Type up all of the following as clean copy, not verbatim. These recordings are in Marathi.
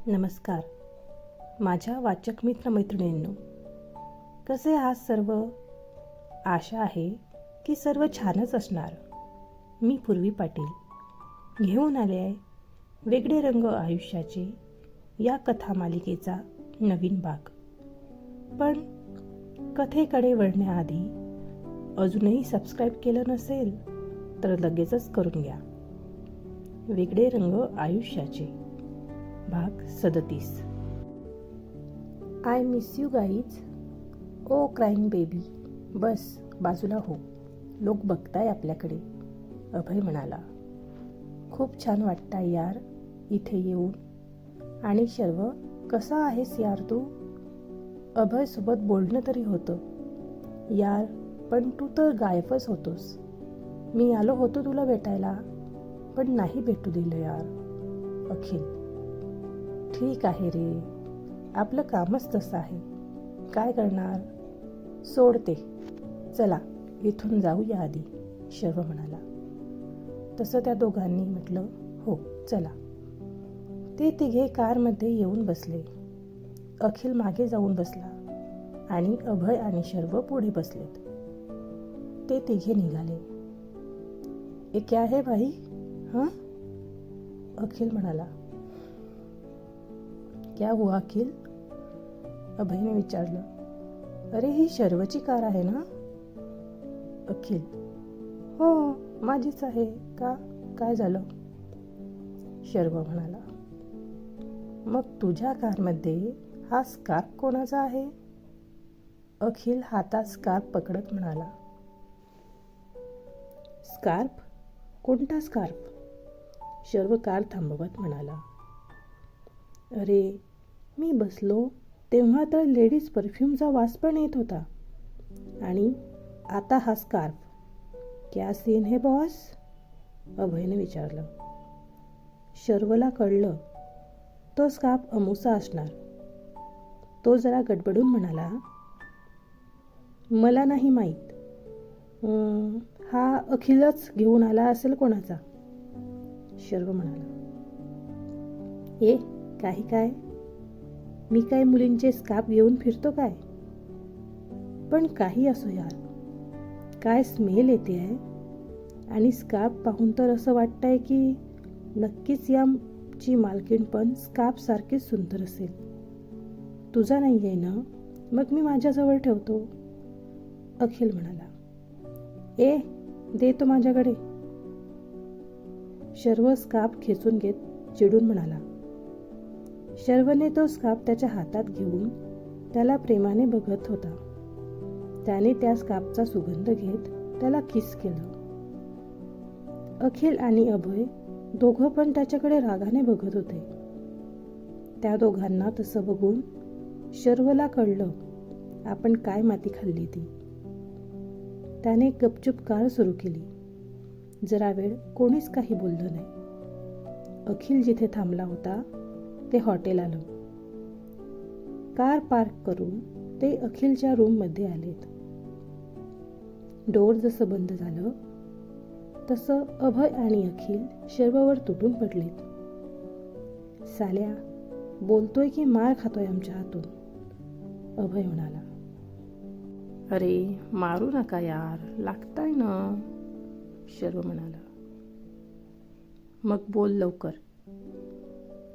नमस्कार माझ्या वाचक मित्रमैत्रिणींनो, कसे आहात सर्व? आशा आहे की सर्व छानच असणार. मी पूर्वी पाटील घेऊन आले आहे वेगळे रंग आयुष्याचे या कथामालिकेचा नवीन भाग. पण कथेकडे वळण्याआधी अजूनही सबस्क्राईब केलं नसेल तर लगेचच करून घ्या. वेगळे रंग आयुष्याचे भाग 37. I miss you guys. Oh crying baby, बस बाजूला हो, लोक बघताय आपल्याकडे, अभय म्हणाला. खूप छान वाटतंय यार इथे येऊन. आणि शर्व, कसा आहेस यार तू? अभय सोबत बोलणं तरी होतं यार, पण तू तर गायबच होतोस. मी आलो होतो तुला भेटायला, पण नाही भेटू दिलं यार. अखिल: ठीक आहे रे, आपलं कामच तसं आहे, काय करणार, सोडते. चला इथून जाऊया आधी, शर्व म्हणाला. तसं त्या दोघांनी म्हटलं हो चला. ते तिघे कारमध्ये येऊन बसले. अखिल मागे जाऊन बसला आणि अभय आणि शर्व पुढे बसलेत. ते तिघे निघाले. ये क्या है भाई? हां, अखिल म्हणाला. क्या हुआ अखिल? अभयने विचारलं. अरे ही शर्वची कार आहे ना? अखिल: हो माझीच आहे. का, काय झालं? शर्व म्हणाला. मग तुझ्या कारमध्ये हा स्कार्फ कोणाचा आहे? अखिल हातात स्कार्फ पकडत म्हणाला. स्कार्फ? कोणता स्कार्फ? शर्व कार थांबवत म्हणाला. अरे मी बसलो तेव्हा तर लेडीज परफ्यूमचा वास पण येत होता, आणि आता हा स्कार्फ. क्या सीन है बॉस? अभयने विचारलं. शर्वला कळलं तो स्कार्फ अमुसा असणार. तो जरा गडबडून म्हणाला, मला नाही माहीत. हा अखिलच घेऊन आला असेल कोणाचा. शर्व म्हणाला. ए काही काय, मी काय मुलींचे स्कार्फ घेऊन फिरतो काय? पण काही असो यार, काय स्मेल येते आहे. आणि स्कार्फ पाहून तर असं वाटतंय की नक्कीच याची मालकीण पण स्कार्फ सारखीच सुंदर असेल. तुझा नाही आहे ना, मग मी माझ्याजवळ ठेवतो. अखिल म्हणाला. ए दे तो माझ्याकडे. शर्व स्कार्फ खेचून घेत चिडून म्हणाला. शर्वने तो स्कार्फ त्याच्या हातात घेऊन त्याला प्रेमाने बघत होता. त्याने त्या स्कार्फचा सुगंध घेत त्याला किस केलं. अखिल आणि अभय दोघं पण त्याच्याकडे रागाने बघत होते. त्या दोघांना तसं बघून शर्वला कळलं आपण काय माती खाल्ली ती. त्याने गपचूप कार सुरू केली. जरा वेळ कोणीच काही बोललं नाही. अखिल जिथे थांबला होता ते हॉटेल आलं. कार पार्क करून ते अखिलच्या रूममध्ये आलेत. डोर जसं बंद झालं तसं अभय आणि अखिल शर्ववर तुटून पडलेत. साल्या, बोलतोय की मार खातोय आमच्या हातून, अभय म्हणाला. अरे मारू नका यार, लागताय ना, शर्व म्हणाला. मग बोल लवकर,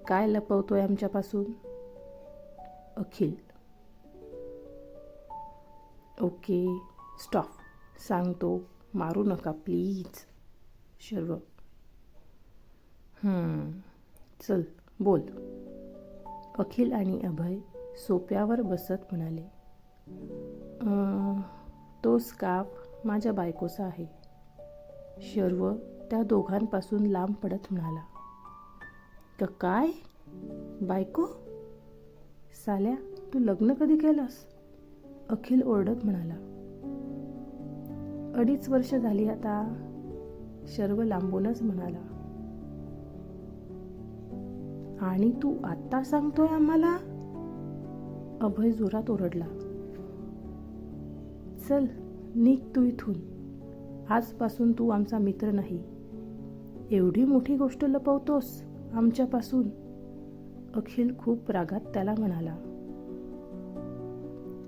काय लपवतोय आमच्यापासून? अखिल. ओके स्टॉप, सांगतो, मारू नका प्लीज. शर्व. चल बोल. अखिल आणि अभय सोप्यावर बसत म्हणाले. तो स्कार्फ माझ्या बायकोचा आहे. शर्व त्या दोघांपासून लांब पडत म्हणाला. काय? बायको? साल्या, तू लग्न कधी केलंस? अखिल ओरडत म्हणाला. 2.5 वर्ष झाली आता, शर्व लांबूनच म्हणाला. आणि तू आत्ता सांगतोय आम्हाला? अभय जोरात ओरडला. चल निघ तू इथून, आजपासून तू आमचा मित्र नाही. एवढी मोठी गोष्ट लपवतोस आमच्यापासून? अखिल खूप रागात त्याला म्हणाला,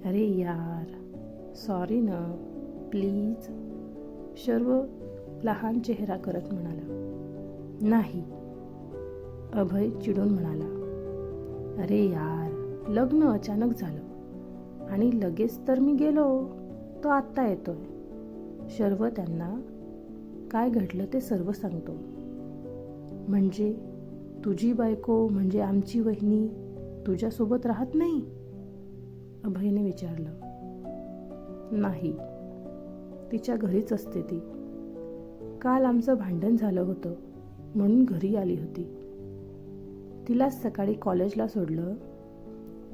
अरे यार, सॉरी ना, प्लीज. शर्व लहान चेहरा करत म्हणाला, नाही. अभय चिडून म्हणाला, अरे यार, लग्न अचानक झालं आणि लगेच तर मी गेलो, तो आत्ता येतोय. शर्व त्यांना काय घडलं ते सर्व सांगतो. म्हणजे तुझी बायको म्हणजे आमची वहिनी तुझ्यासोबत राहत नाही? अभयने विचारलं. नाही, तिच्या घरीच असते ती. काल आमचं भांडण झालं होतं म्हणून घरी आली होती. तिला सकाळी कॉलेजला सोडलं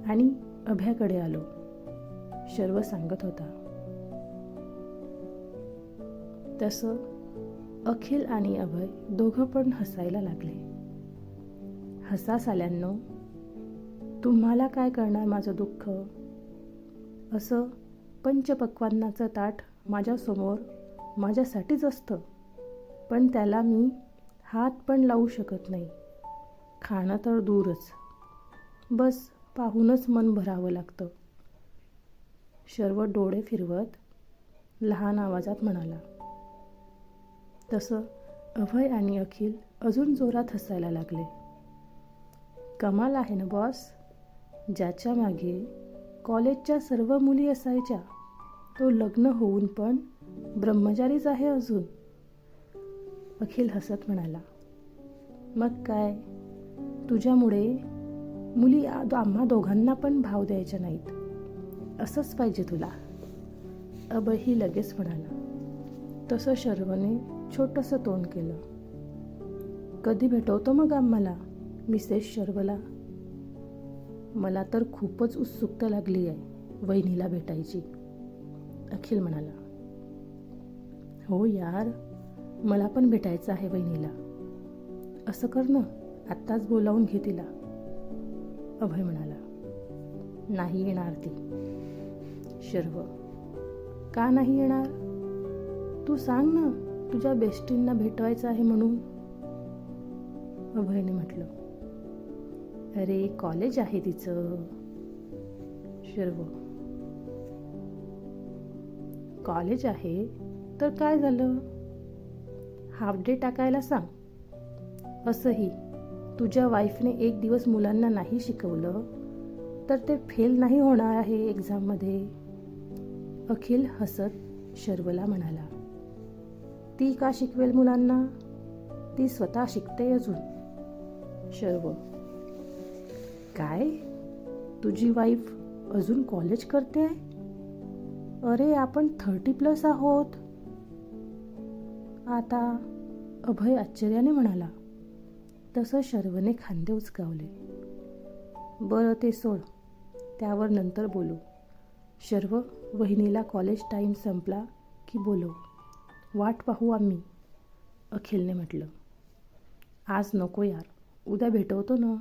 आणि अभ्याकडे आलो, शर्व सांगत होता. तसं अखिल आणि अभय दोघं पण हसायला लागले. हसा साल्यांनो, तुम्हाला काय करणार माझं दुःख. असं पंचपक्वान्नाचं ताट माझ्यासमोर माझ्यासाठीच असतं, पण त्याला मी हात पण लावू शकत नाही. खाणं तर दूरच, बस पाहूनच मन भरावं लागतं. शर्व डोळे फिरवत लहान आवाजात म्हणाला. तसं अभय आणि अखिल अजून जोरात हसायला लागले. कमाल आहे ना बॉस, ज्याच्या मागे कॉलेजच्या सर्व मुली असायच्या तो लग्न होऊन पण ब्रह्मचारीच आहे अजून. अखिल हसत म्हणाला, मग काय, तुझ्यामुळे मुली आम्हा दोघांना पण भाव द्यायच्या नाहीत. असंच पाहिजे तुला. अभयही लगेच म्हणाला. तसं शर्वने छोटंसं तोंड केलं. कधी भेटवतो मग आम्हाला मिसेस शर्वला? मला तर खूपच उत्सुकता लागली आहे वहिनीला भेटायची, अखिल म्हणाला. हो यार, मला पण भेटायचं आहे वहिनीला. असं कर ना, आत्ताच बोलावून घे तिला, अभय म्हणाला. नाही येणार ती. शर्व, का नाही येणार? तू सांग ना, तुझ्या बेस्टींना भेटवायचं आहे म्हणून, अभयने म्हटलं. अरे कॉलेज आहे तिचं. शर्व, कॉलेज आहे तर काय झालं, हाफ डे टाकायला सांग. असंही तुझ्या वाईफने एक दिवस मुलांना नाही शिकवलं तर ते फेल नाही होणार आहे एक्झाममध्ये. अखिल हसत शर्वला म्हणाला. ती का शिकवेल मुलांना, ती स्वतः शिकते अजून. शर्व, काय, तुझी वाईफ अजून कॉलेज करते? अरे आपण 30+ आहोत आता, अभय आश्चर्याने म्हणाला. तसं शर्वने खांदे उचकावले. बरं ते सोड, त्यावर नंतर बोलू. शर्व, वहिनीला कॉलेज टाईम संपला की बोलव, वाट पाहू आम्ही, अखिलने म्हटलं. आज नको यार, उद्या भेटवतो ना,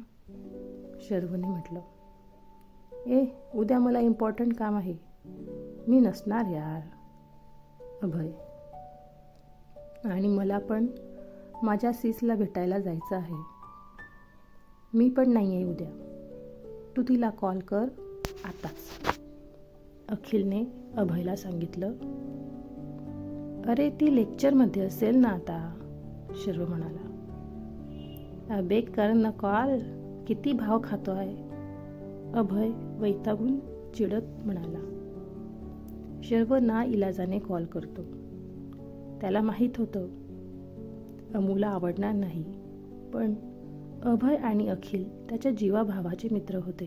शर्वने म्हटलं. उद्या मला इम्पॉर्टंट काम आहे, मी नसणार यार, अभय. आणि मला पण माझ्या सीसला भेटायला जायचं आहे. मी पण नाही आहे उद्या, तू तिला कॉल कर आताच, अखिलने अभयला सांगितलं. अरे ती लेक्चरमध्ये असेल ना आता, शर्व म्हणाला. अबे कर ना कॉल, किती भाव खातो आहे, अभय वैतागून चिडत म्हणाला. शर्व ना इलाजाने कॉल करतो. त्याला माहीत होतं अमूला आवडणार नाही, पण अभय आणि अखिल त्याच्या जीवाभावाचे मित्र होते.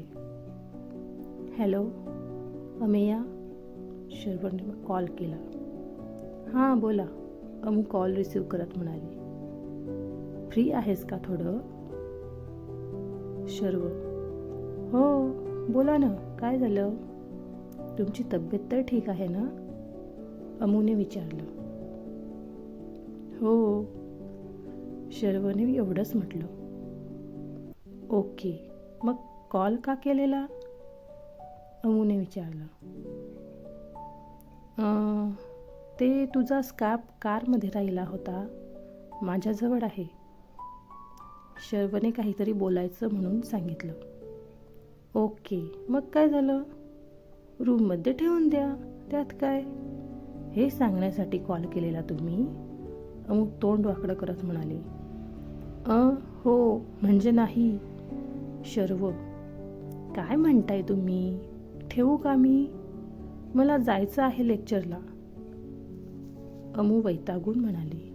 हॅलो अमेया, शर्वने कॉल केला. हां बोला, अमू कॉल रिसीव करत म्हणाली. फ्री आहेस का थोडं? शर्व, हो बोला ना, काय झालं? तुमची तब्येत तर ठीक आहे ना, अमूने विचारलं. हो, शर्वने एवढंच म्हटलं. ओके, मग कॉल का केलेला, अमूने विचारलं. ते तुझा स्कार्फ कारमध्ये राहिला होता, माझ्याजवळ आहे. शर्वने काहीतरी बोलायचं म्हणून सांगितलं. ओके, मग काय झालं? रूममध्ये ठेवून द्या, त्यात काय? हे सांगण्यासाठी कॉल केलेला तुम्ही? अमू तोंड वाकडं करत म्हणाली. हो, म्हणजे नाही. शर्व, काय म्हणताय तुम्ही? ठेवू का मी? मला जायचं आहे लेक्चरला. अमू वैतागून म्हणाली.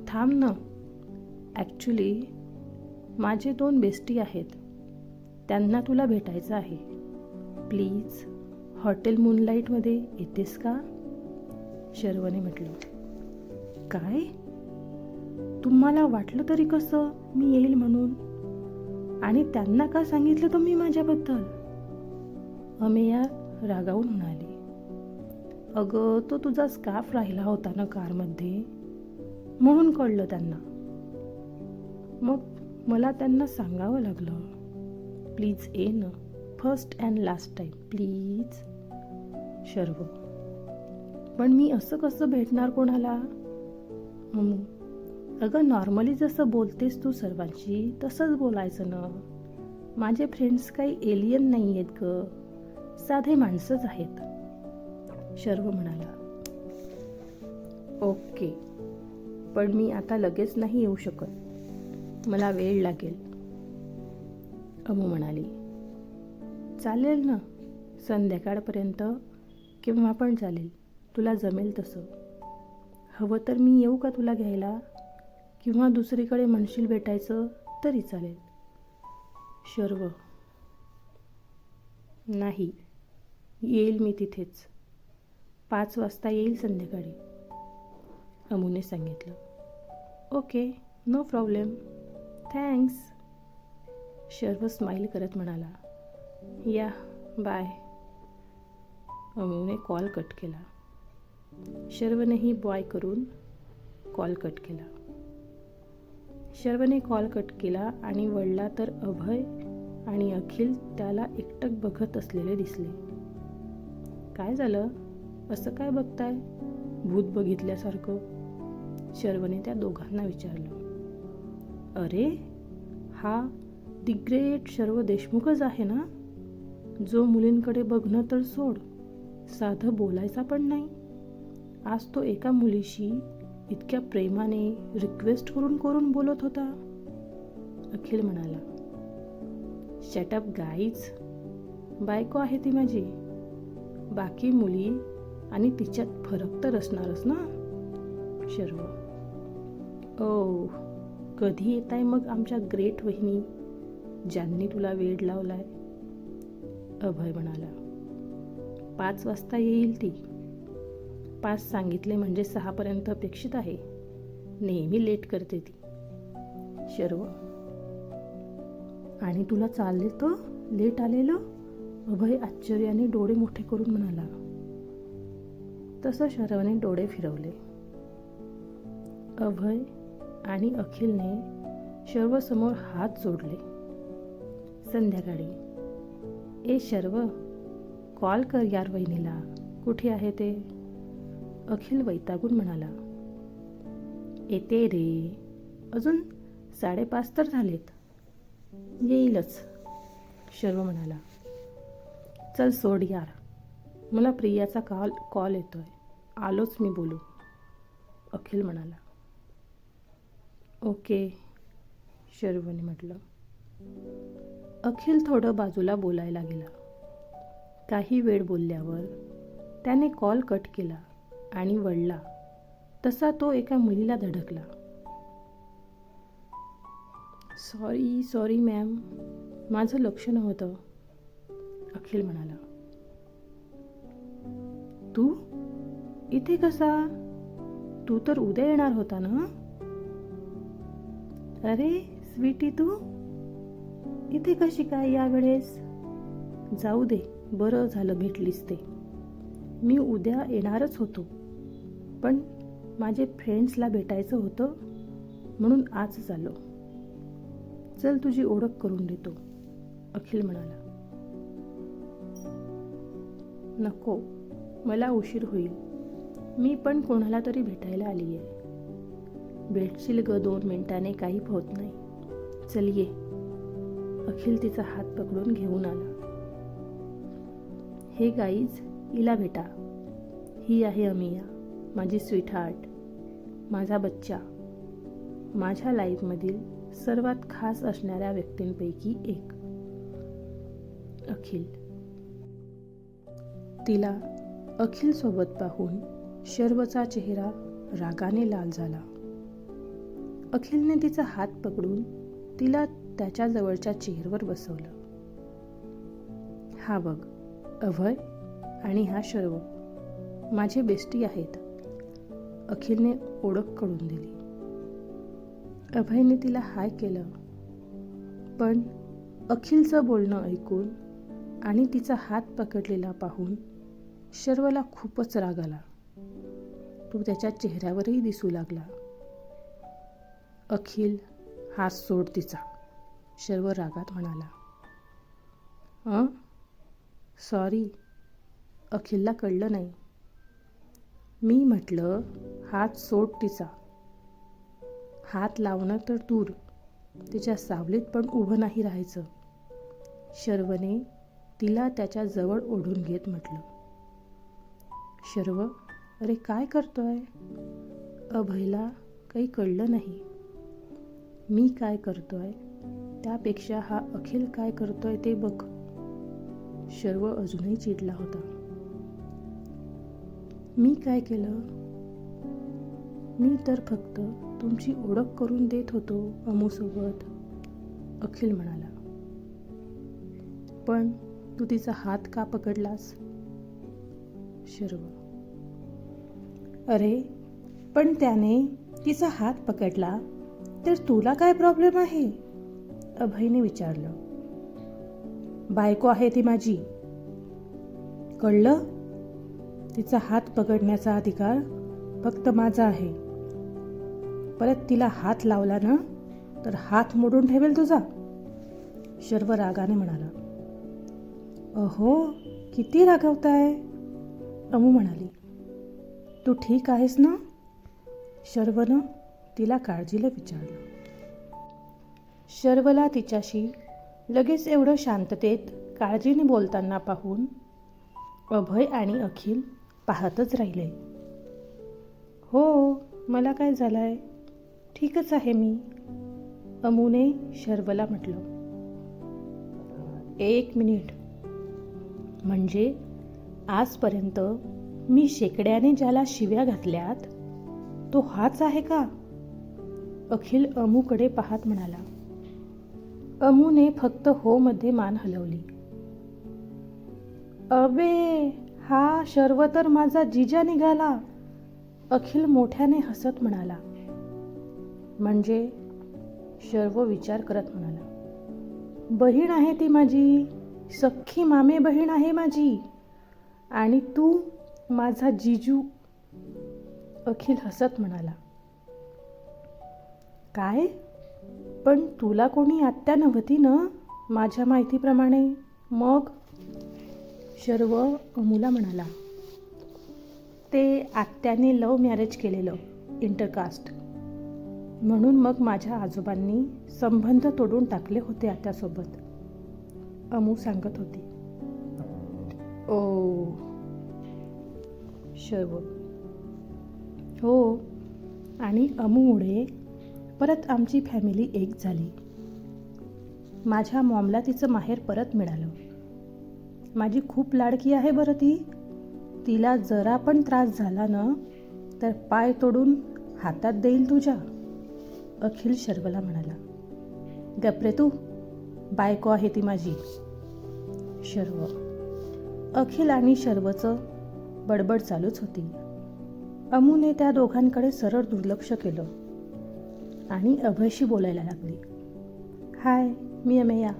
थांब ना, ॲक्च्युली माझे 2 बेस्टी आहेत, त्यांना तुला भेटायचं आहे. प्लीज हॉटेल मूनलाईटमध्ये येतेस का? शर्वने म्हटलं. काय? तुम्हाला वाटलं तरी कसं मी येईल म्हणून? आणि त्यांना का सांगितलं तुम्ही माझ्याबद्दल? अमेया रागावून म्हणाली. अगं, तो तुझा स्कार्फ राहिला होता ना कारमध्ये, म्हणून कळलं त्यांना. मग मला त्यांना सांगावं लागलं. प्लीज ये ना, first and last time please. Sharv, पण मी असं कसं भेटणार कोणाला? अगं, नॉर्मली जसं बोलतेस तू सर्वांशी तसंच बोलायचं ना. माझे फ्रेंड्स काही एलियन नाही आहेत ग, साधे माणसंच आहेत. शर्व म्हणाला. ओके, पण मी आता लगेच नाही येऊ शकत, मला वेळ लागेल. अमू म्हणाली. चालेल ना, संध्याकाळपर्यंत केव्हा पण चालेल, तुला जमेल तसं. हवं तर मी येऊ का तुला घ्यायला? किंवा दुसरीकडे म्हणशील भेटायचं तरी चालेल. शर्व, नाही, येईल मी तिथेच. 5 वाजता येईल संध्याकाळी, अमूने सांगितलं. Okay, no problem, thanks. Sharv smile करत म्हणाला. या, बाय. अमूने कॉल कट केला. शर्वनेही बॉय करून कॉल कट केला. शर्वने कॉल कट केला आणि वळला तर अभय आणि अखिल त्याला एकटक बघत असलेले दिसले. काय झालं? असं काय बघताय भूत बघितल्यासारखं? शर्वने त्या दोघांना विचारलं. अरे, हा दी ग्रेट शर्व देशमुखच आहे ना, जो मुलींकडे बघणं तर सोड, साधं बोलायचा पण नाही. आज तो एका मुलीशी इतक्या प्रेमाने रिक्वेस्ट करून करून बोलत होता. अखिल म्हणाला. शटअप गाईज, बायको आहे ती माझी. बाकी मुली आणि तिच्यात फरक तर असणारच ना. शर्व, ओ, कधी येत आहे मग आमच्या ग्रेट वहिनी, ज्यांनी तुला वेड लावलाय? अभय म्हणाला. 5 वाजता येईल ती. 5 सांगितले म्हणजे 6 पर्यंत अपेक्षित आहे. नेहमी लेट करते ती. शर्व, आणि तुला चालले तर लेट आलेलं? अभय आश्चर्याने डोळे मोठे करून म्हणाला. तसं शर्वने डोळे फिरवले. अभय आणि अखिलने शर्वसमोर हात जोडले. संध्याकाळी. ए शर्व, कॉल कर यार वहिनीला, कुठे आहे ते? अखिल वैतागून म्हणाला. येते रे, अजून 5:30 तर झालेत. येईलच, शर्व म्हणाला. चल सोड यार, मला प्रियाचा कॉल येतोय, आलोच मी बोलू, अखिल म्हणाला. ओके, शर्वने म्हटलं. अखिल थोडं बाजूला बोलायला गेला. काही वेळ बोलल्यावर त्याने कॉल कट केला आणि वळला तसा तो एका मुलीला धडकला. सॉरी मॅम, माझं लक्ष नव्हतं, अखिल म्हणाला. तू इथे कसा? तू तर उद्या येणार होता ना? अरे स्वीटी, तू इथे कशी काय यावेळेस? जाऊ दे, बरं झालं भेटलीस ते. मी उद्या येणारच होतो, पण माझे फ्रेंड्सला भेटायचं होतं म्हणून आज आलो. चल तुझी ओळख करून देतो, अखिल म्हणाला. नको, मला उशीर होईल, मी पण कोणाला तरी भेटायला आली आहे. भेटशील ग 2 मिनिटाने, काही होत नाही. चल ये. अखिल तिचा हात पकडून घेऊन आला. हे गाईज, हिला भेटा. ही आहे अमिया, माझी स्वीटहार्ट, माझा बच्चा, माझ्या लाईफमधील सर्वात खास असणाऱ्या व्यक्तींपैकी एक. अखिल. तिला अखिल सोबत पाहून शर्वचा चेहरा रागाने लाल झाला. अखिलने तिचा हात पकडून तिला त्याच्या जवळच्या चेअरवर बसवलं. हा बघ, अभय आणि हा शर्व माझे बेस्टी आहेत. अखिलने ओळख करून दिली. अभयने तिला हाय केलं, पण अखिलचं बोलणं ऐकून आणि तिचा हात पकडलेला पाहून शर्वला खूपच राग आला. तो त्याच्या चेहऱ्यावरही दिसू लागला. अखिल, हात सोड तिचा, शर्व रागात म्हणाला. सॉरी, अखिलला कळलं नाही. मी म्हटलं हात सोड तिचा. हात लावणं तर दूर, तिच्या सावलीत पण उभं नाही राहायचं. शर्वने तिला त्याच्या जवळ ओढून घेत म्हटलं. शर्व, अरे काय करतोय? अभयला काही कळलं नाही. मी काय करतोय त्यापेक्षा हा अखिल काय करतोय ते बघ. शर्व अजूनही चिडला होता. मी काय केलं? मी तर फक्त तुमची ओळख करून देत होतो अमूसोबत, अखिल म्हणाला. पण तू तिचा हात का पकडलास? शर्व. अरे पण त्याने तिचा हात पकडला तर तुला काय प्रॉब्लेम आहे? अभयने विचारलं. बायको आहे ती माझी, कळलं? तिचा हात पकडण्याचा अधिकार फक्त माझा आहे. परत तिला हात लावला ना तर हात मोडून ठेवेल तुझा, शर्व रागाने म्हणाला. अहो, किती रागवताय? अमू म्हणाली. तू ठीक आहेस ना? शर्वनं तिला काळजीला विचारलं. शर्वला तिच्याशी लगेच एवढं शांततेत काळजीने बोलताना पाहून अभय आणि अखिल पाहतच राहिले. हो, मला काय झालंय, ठीकच आहे मी, अमूने शर्वला म्हटलं. 1 मिनिट, म्हणजे आजपर्यंत मी शेकड्याने ज्याला शिव्या घातल्यात तो हाच आहे का? अखिल अमूकडे पाहत म्हणाला. अमूने फक्त हो मध्ये मान हलवली. अबे, हा शर्व तर माझा जिजा निघाला, अखिल मोठ्याने हसत म्हणाला. म्हणजे? शर्व विचार करत म्हणाला. बहीण आहे ती माझी, सख्खी मामे बहीण आहे माझी, आणि तू माझा जिजू, अखिल हसत म्हणाला. काय? पण तुला कोणी आत्या नव्हती ना माझ्या माहितीप्रमाणे? मग? शर्व अमूला म्हणाला. ते आत्याने लव्ह मॅरेज केलेलं, इंटरकास्ट, म्हणून मग माझ्या आजोबांनी संबंध तोडून टाकले होते आत्यासोबत, अमू सांगत होती. ओ. शर्व. हो, आणि अमूमुळे परत आमची फॅमिली एक झाली. माझ्या मॉमला तिचं माहेर परत मिळालं. माझी खूप लाडकी आहे बरं ती. तिला जरा पण त्रास झाला ना तर पाय तोडून हातात देईल तुझ्या, अखिल शर्वला म्हणाला. गप्रे तू, बायको आहे ती माझी. शर्व. अखिल आणि शर्वचं बडबड चालूच होती. अमूने त्या दोघांकडे सरळ दुर्लक्ष केलं आणि अभयशी बोलायला लागली. हाय, मी अमेया,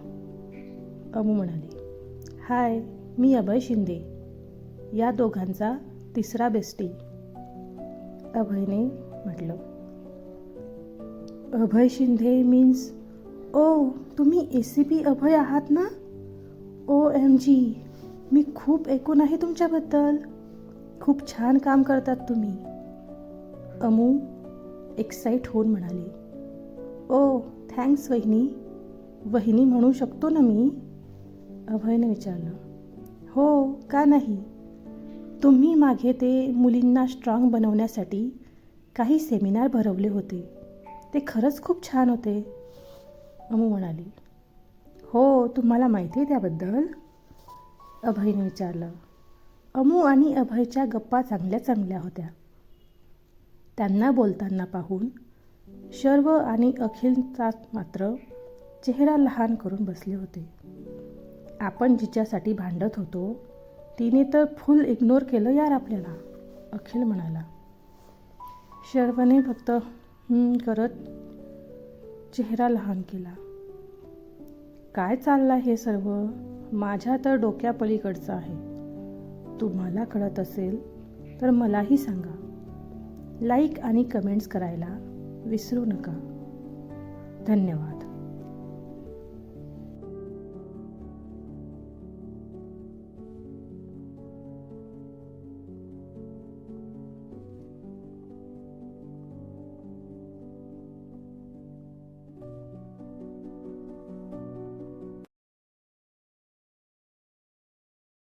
अमू म्हणाली. हाय, मी अभय शिंदे, या दोघांचा तिसरा बेस्टी, अभयने म्हटलं. अभय शिंदे मीन्स, ओ, तुम्ही ACP अभय आहात ना? OMG, मी खूप ऐकून आहे तुमच्याबद्दल, खूप छान काम करतात तुम्ही, अमू एक्साइट होऊन म्हणाली. ओ थँक्स वहिनी. वहिनी म्हणू शकतो ना मी? अभयने विचारलं. हो, का नाही. तुम्ही मागे ते मुलींना स्ट्रॉंग बनवण्यासाठी काही सेमिनार भरवले होते. ते खरंच खूप छान होते, अमू म्हणाली. हो, तुम्हाला माहिती आहे त्याबद्दल? अभयने विचारलं. अमू आणि अभयच्या गप्पा चांगल्या चांगल्या होत्या. त्यांना बोलताना पाहून शर्व आणि अखिलचा मात्र चेहरा लहान करून बसले होते. आपण जिच्यासाठी भांडत होतो तिने तर फुल इग्नोर केलं यार आपल्याला, अखिल म्हणाला. शर्वने फक्त करत चेहरा लहान केला. काय चाललं हे सर्व? माझ्या तर डोक्यापलीकडचं आहे. तुम्हाला कळत असेल तर मलाही सांगा. लाईक आणि कमेंट्स करायला विसरू नका. धन्यवाद.